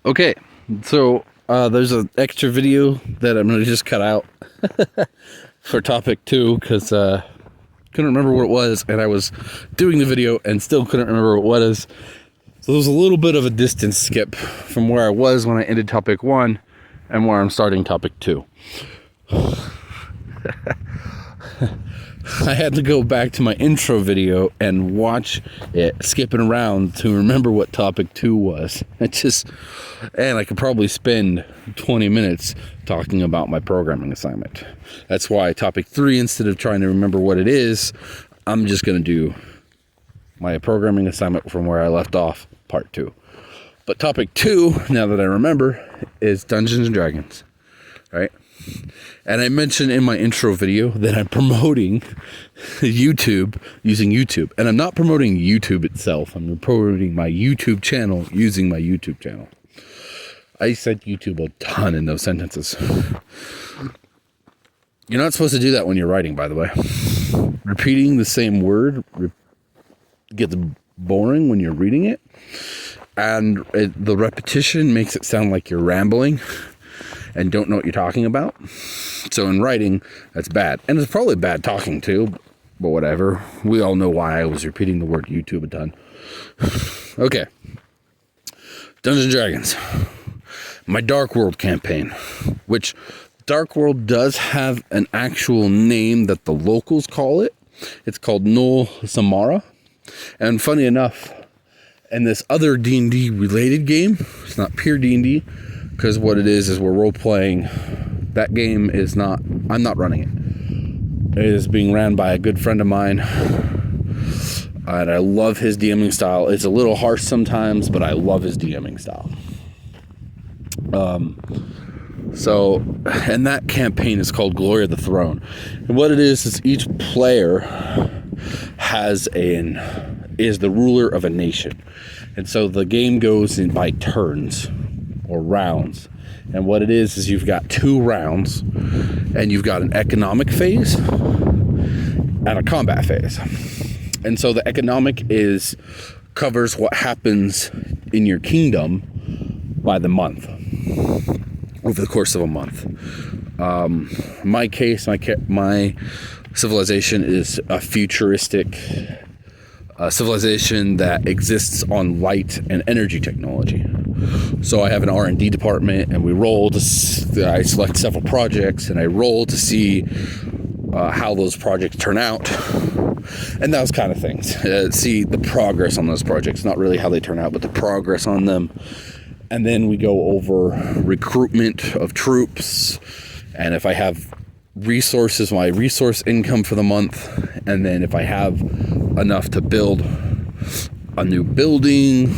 Okay, so there's an extra video that I'm gonna just cut out for topic 2 because couldn't remember what it was, and I was doing the video and still couldn't remember what it was. So there's a little bit of a distance skip from where I was when I ended topic 1 and where I'm starting topic 2. I had to go back to my intro video and watch it skipping around to remember what topic 2 was. And I could probably spend 20 minutes talking about my programming assignment. That's why topic 3, instead of trying to remember what it is, I'm just going to do my programming assignment from where I left off, part 2. But topic 2, now that I remember, is Dungeons and Dragons, right? And I mentioned in my intro video that I'm promoting YouTube using YouTube. And I'm not promoting YouTube itself. I'm promoting my YouTube channel using my YouTube channel. I said YouTube a ton in those sentences. You're not supposed to do that when you're writing, by the way. Repeating the same word gets boring when you're reading it. And the repetition makes it sound like you're rambling and don't know what you're talking about. So in writing, that's bad. And it's probably bad talking too, but whatever. We all know why I was repeating the word YouTube a ton. Okay. Dungeons and Dragons. My Dark World campaign, which Dark World does have an actual name that the locals call it. It's called Nul Somarna. And funny enough, in this other D&D related game, it's not pure D&D, because what it is we're role-playing. That game is not, I'm not running it. It is being ran by a good friend of mine. And I love his DMing style. It's a little harsh sometimes, but I love his DMing style. And that campaign is called Glory of the Throne. And what it is each player is the ruler of a nation. And so the game goes in by turns or rounds. And what it is you've got 2 rounds, and you've got an economic phase and a combat phase. And so the economic covers what happens in your kingdom by the month, over the course of a month. In my case, my civilization is a futuristic civilization that exists on light and energy technology. So I have an R&D department, and we roll I select several projects, and I roll to see how those projects turn out, and those kind of things. See the progress on those projects, not really how they turn out, but the progress on them. And then we go over recruitment of troops, and if I have resources, my resource income for the month, and then if I have enough to build a new building,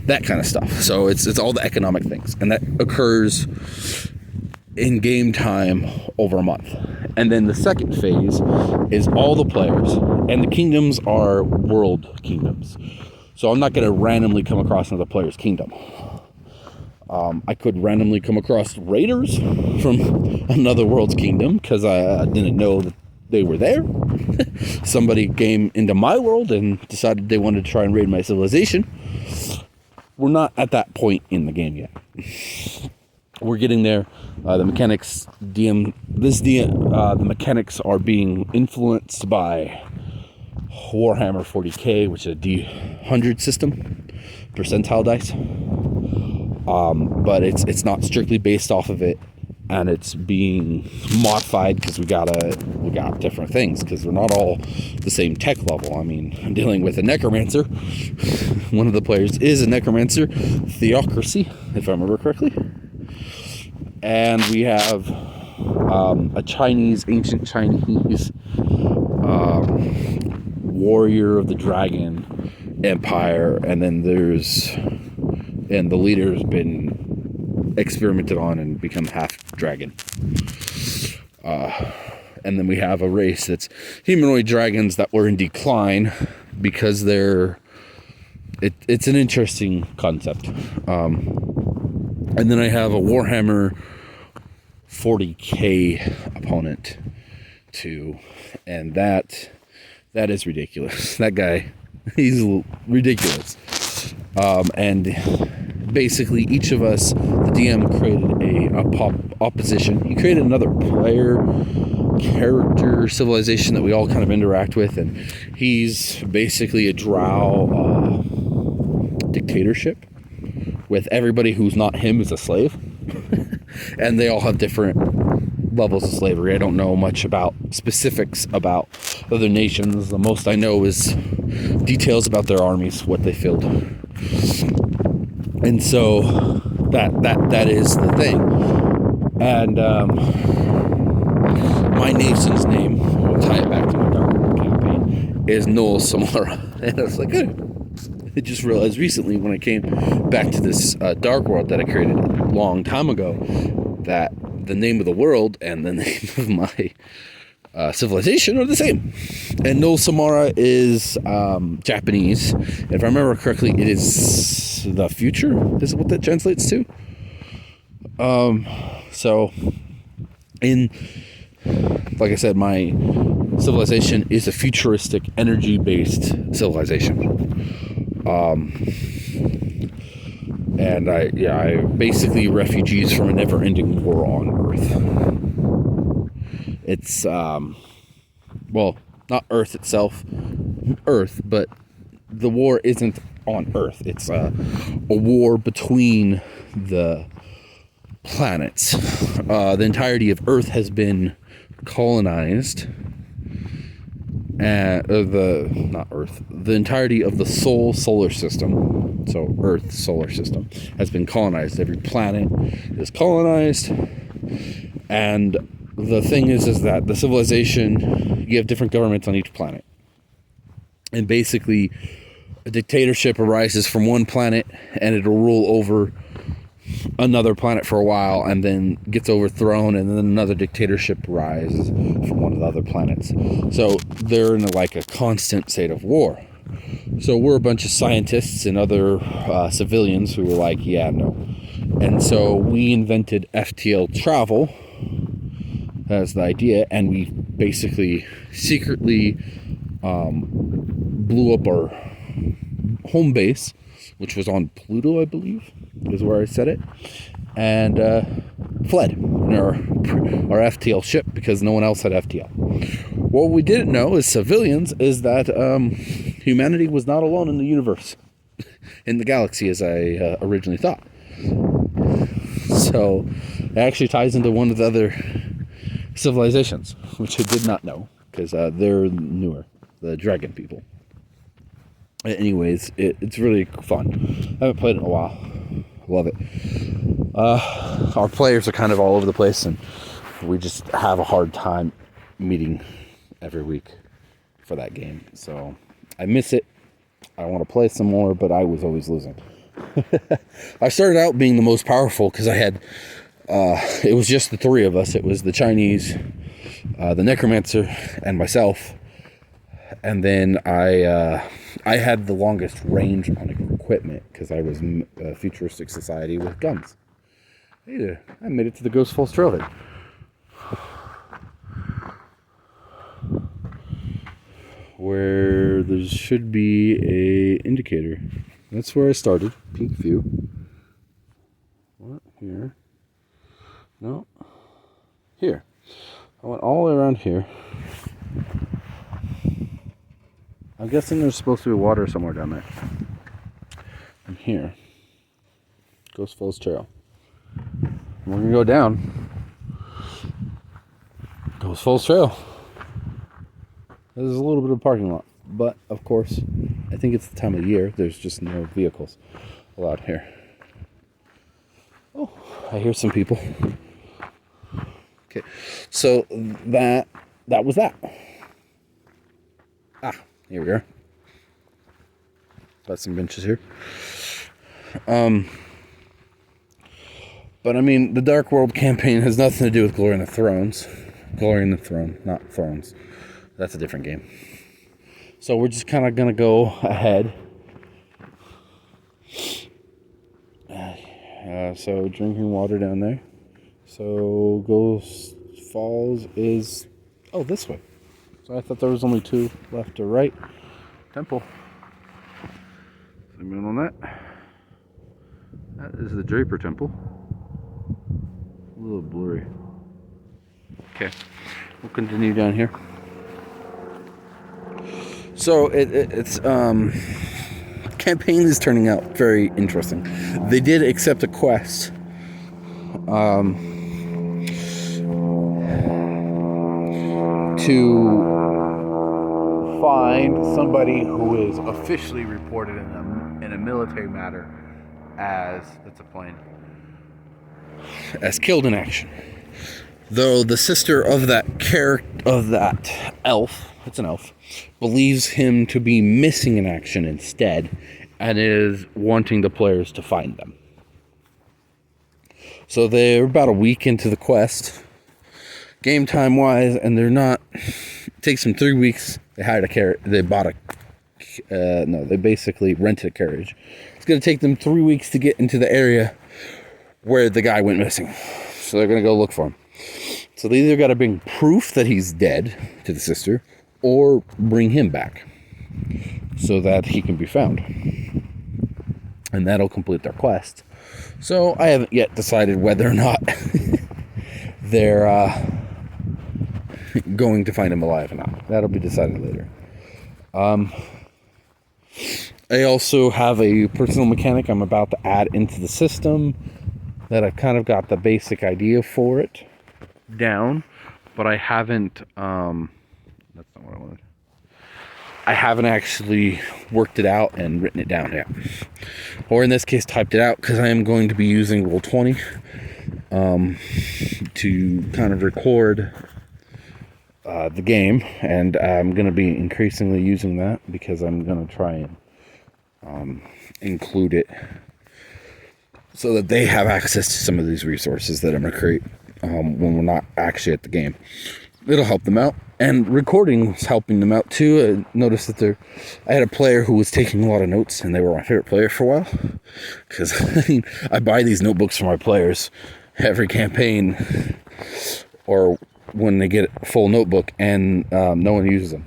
that kind of stuff. So it's all the economic things, and that occurs in game time over a month. And then the second phase is all the players, and the kingdoms are world kingdoms. So I'm not going to randomly come across another player's kingdom. I could randomly come across raiders from another world's kingdom because I didn't know that they were there. Somebody came into my world and decided they wanted to try and raid my civilization. We're not at that point in the game yet. We're getting there. The mechanics the mechanics are being influenced by Warhammer 40k, which is a D100 system, percentile dice. But it's not strictly based off of it, and it's being modified because we got different things, because we're not all the same tech level. I mean, I'm dealing with a necromancer. One of the players is a necromancer, Theocracy, if I remember correctly. And we have a ancient Chinese warrior of the dragon empire, and then the leader's been experimented on and become half dragon. And then we have a race that's humanoid dragons that were in decline because it's an interesting concept. And then I have a Warhammer 40k opponent too, and that is ridiculous. That guy, he's ridiculous. And basically each of us, the DM created a opposition. He created another player, character, civilization that we all kind of interact with, and he's basically a drow dictatorship with everybody who's not him is a slave. And they all have different levels of slavery. I don't know much about specifics about other nations. The most I know is details about their armies, what they filled. And so that is the thing. And my nation's name, I'll tie it back to my Dark World campaign, is Nul Somarna. And I was like, good. I just realized recently when I came back to this Dark World that I created a long time ago, that the name of the world and the name of my civilization are the same. And Nul Somarna is Japanese. If I remember correctly, it is the future, is what that translates to. So, like I said, my civilization is a futuristic, energy-based civilization. And I basically refugees from a never-ending war on Earth. It's well, not Earth itself, Earth, but the war isn't on Earth. It's a war between the planets. The entirety of Earth has been colonized. The entirety of the solar system, so Earth's solar system, has been colonized. Every planet is colonized, and the thing is that the civilization, you have different governments on each planet, and basically a dictatorship arises from one planet, and it'll rule over another planet for a while and then gets overthrown, and then another dictatorship rises from one of the other planets. So they're in like a constant state of war. So we're a bunch of scientists and other civilians who were like, yeah, no. And so we invented FTL travel as the idea, and we basically secretly blew up our home base, which was on Pluto, I believe, is where I said it, and fled in our FTL ship because no one else had FTL. What we didn't know as civilians is that humanity was not alone in the universe, in the galaxy, as I originally thought. So it actually ties into one of the other civilizations, which I did not know, because they're newer, the dragon people. Anyways, it's really fun. I haven't played it in a while. Love it. Our players are kind of all over the place, and we just have a hard time meeting every week for that game. So I miss it. I want to play some more, but I was always losing. I started out being the most powerful because I had it was just the three of us. It was the Chinese, the necromancer, and myself. And then I had the longest range on equipment because I was a futuristic society with guns. Hey there, I made it to the Ghost Falls Trailhead. Where there should be a indicator. That's where I started. Peak view. What? Here? No. Here. I went all the way around here. I'm guessing there's supposed to be water somewhere down there. And here. Ghost Falls Trail. We're going to go down. Ghost Falls Trail. There's a little bit of parking lot. But, of course, I think it's the time of year. There's just no vehicles allowed here. Oh, I hear some people. Okay. So, that was that. Here we are. Got some benches here. But I mean, the Dark World campaign has nothing to do with Glory in the Thrones. Glory in the Throne, not Thrones. That's a different game. So we're just kind of going to go ahead. So drinking water down there. So Ghost Falls is, this way. So I thought there was only two left or right. Temple. Zoom in on that. That is the Draper Temple. A little blurry. Okay, we'll continue down here. So it's campaign is turning out very interesting. They did accept a quest to find somebody who is officially reported in a military matter as as killed in action. Though the sister of that elf, it's an elf, believes him to be missing in action instead, and is wanting the players to find them. So they're about a week into the quest, game time wise, and they're not. It takes them 3 weeks. They hired a carriage. They bought they basically rented a carriage. It's going to take them 3 weeks to get into the area where the guy went missing. So they're going to go look for him. So they either got to bring proof that he's dead to the sister, or bring him back so that he can be found. And that'll complete their quest. So I haven't yet decided whether or not they're going to find him alive or not. That'll be decided later. I also have a personal mechanic I'm about to add into the system that I've kind of got the basic idea for it down, but I haven't that's not what I wanted. I haven't actually worked it out and written it down yet, or in this case typed it out, because I am going to be using Roll20 to kind of record the game, and I'm going to be increasingly using that because I'm going to try and include it so that they have access to some of these resources that I'm going to create when we're not actually at the game. It'll help them out, and recording is helping them out too. I noticed that I had a player who was taking a lot of notes, and they were my favorite player for a while, because I buy these notebooks for my players every campaign, or when they get a full notebook, and no one uses them.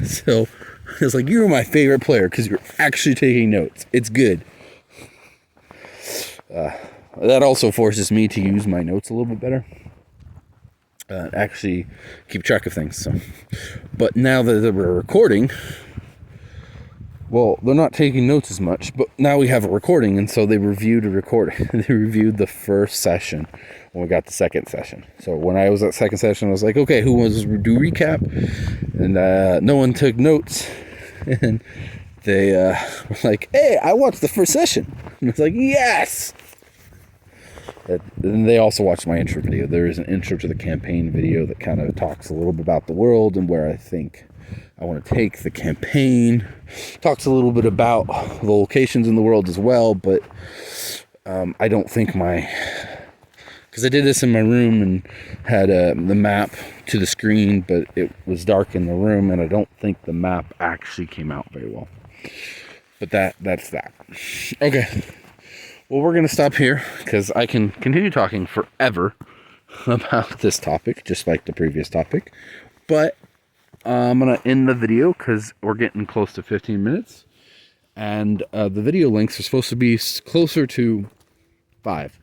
So it's like, you're my favorite player because you're actually taking notes. It's good. That also forces me to use my notes a little bit better. Actually keep track of things. So, but now that we're recording, well, they're not taking notes as much, but now we have a recording, and so they reviewed a recording. They reviewed the first session when we got the second session. So when I was at second session, I was like, okay, who wants to do recap? And no one took notes. And they were like, hey, I watched the first session. And it's like, yes! And they also watched my intro video. There is an intro to the campaign video that kind of talks a little bit about the world and where I think I want to take the campaign. Talks a little bit about the locations in the world as well, but I don't think because I did this in my room and had the map to the screen, but it was dark in the room, and I don't think the map actually came out very well. But that's that. Okay. Well, we're going to stop here, because I can continue talking forever about this topic, just like the previous topic. But I'm going to end the video, because we're getting close to 15 minutes. And the video lengths are supposed to be closer to 5.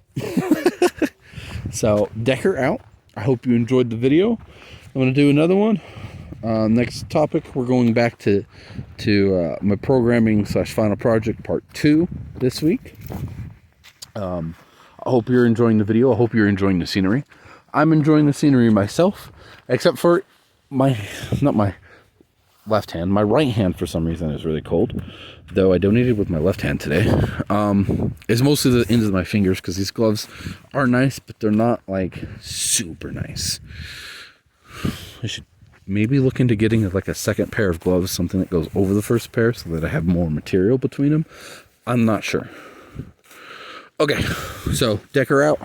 So, Decker out. I hope you enjoyed the video. I'm going to do another one. Next topic, we're going back to my programming / final project part 2 this week. I hope you're enjoying the video. I hope you're enjoying the scenery. I'm enjoying the scenery myself, except for not my left hand. My right hand, for some reason, is really cold. Though I donated with my left hand today. It's mostly the ends of my fingers, because these gloves are nice, but they're not like super nice. I should maybe look into getting like a second pair of gloves, something that goes over the first pair, so that I have more material between them. I'm not sure. Okay, so Decker out.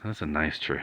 That's a nice tree.